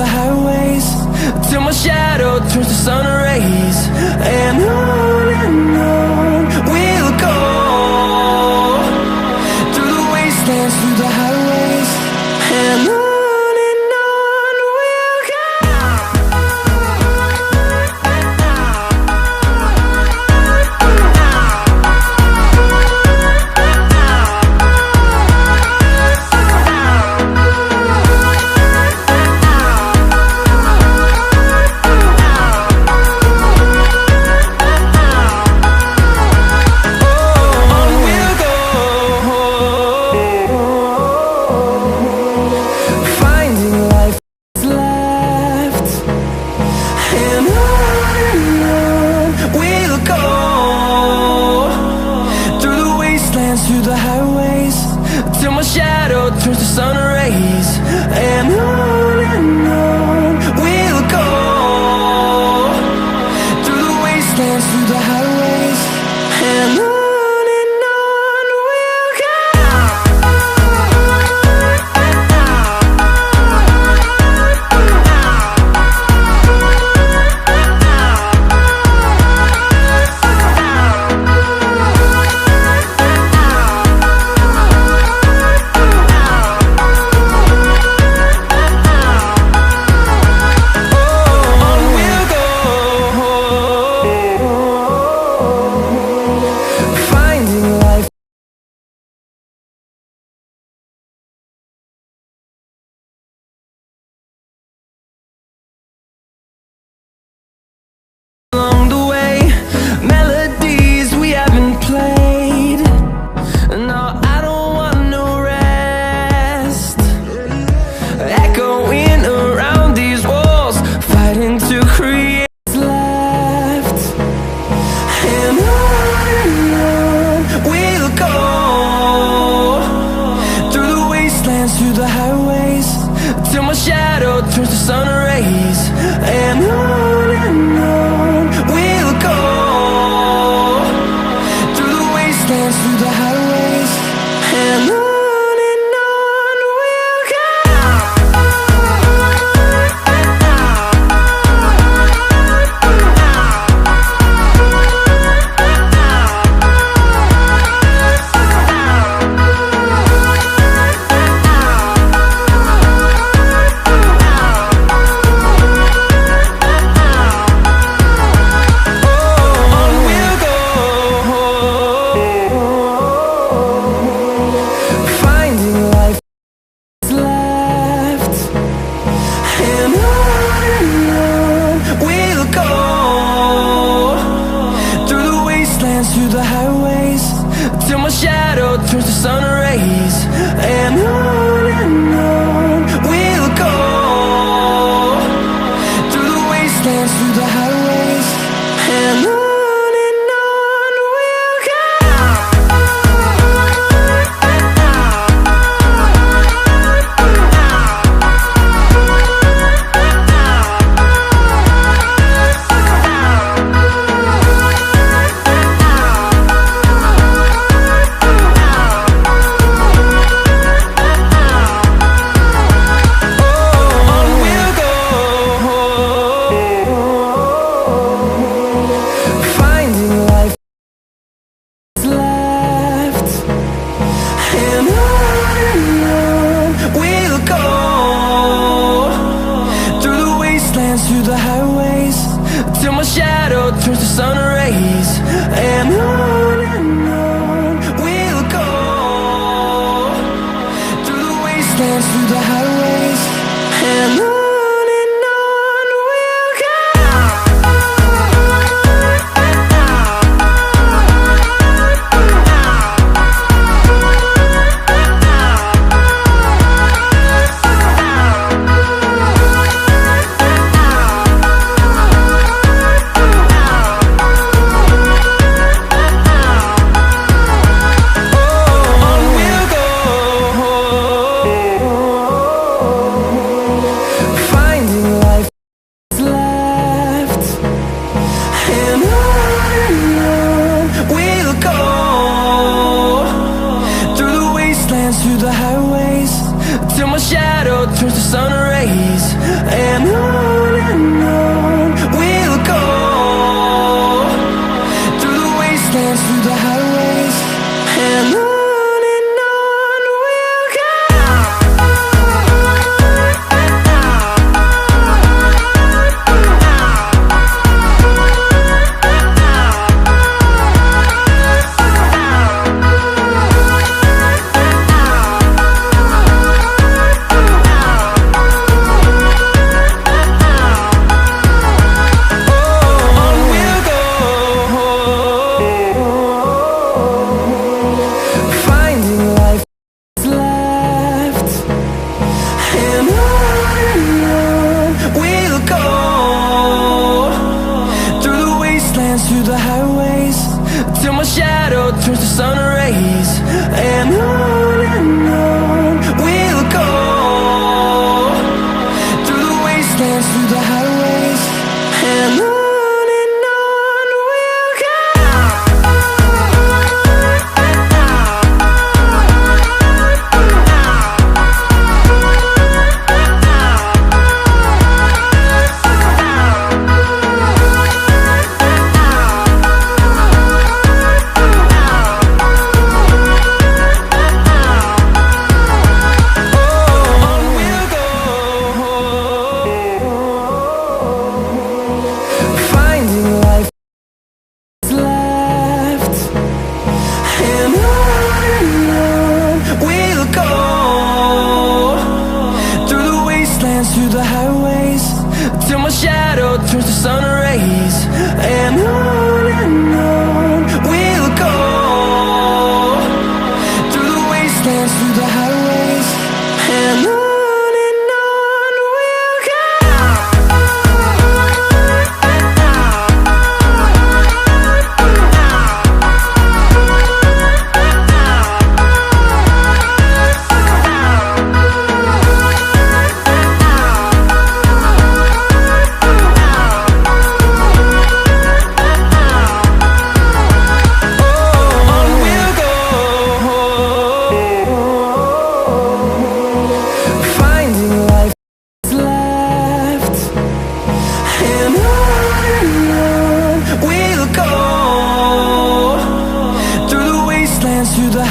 the highways, till my shadow turns to sun rays. And on we'll go, through the wastelands, through the highways, and on. Through the highways, till my shadow turns to sun rays. And on we'll go, through the wastelands, through the highways, and on. Along the way, melodies we haven't played. No, I don't want no rest. Echoing around these walls, fighting to create what's left. And on we'll go, through the wastelands, through the highways, till my shadow turns to sun rays. And on we'll go, through the wastelands, through the highways, and on we'll go. Through the highways, till my shadow turns to sun rays. And on we'll go, through the wastelands, through the highways, and on. my shadow turns to sun rays. And on we'll go, through the wastelands, through the highways, and on we'll go. Through the highways, till my shadow turns to sun rays. And on we'll go, through the wastelands, through the highways, and on we'll go. Through the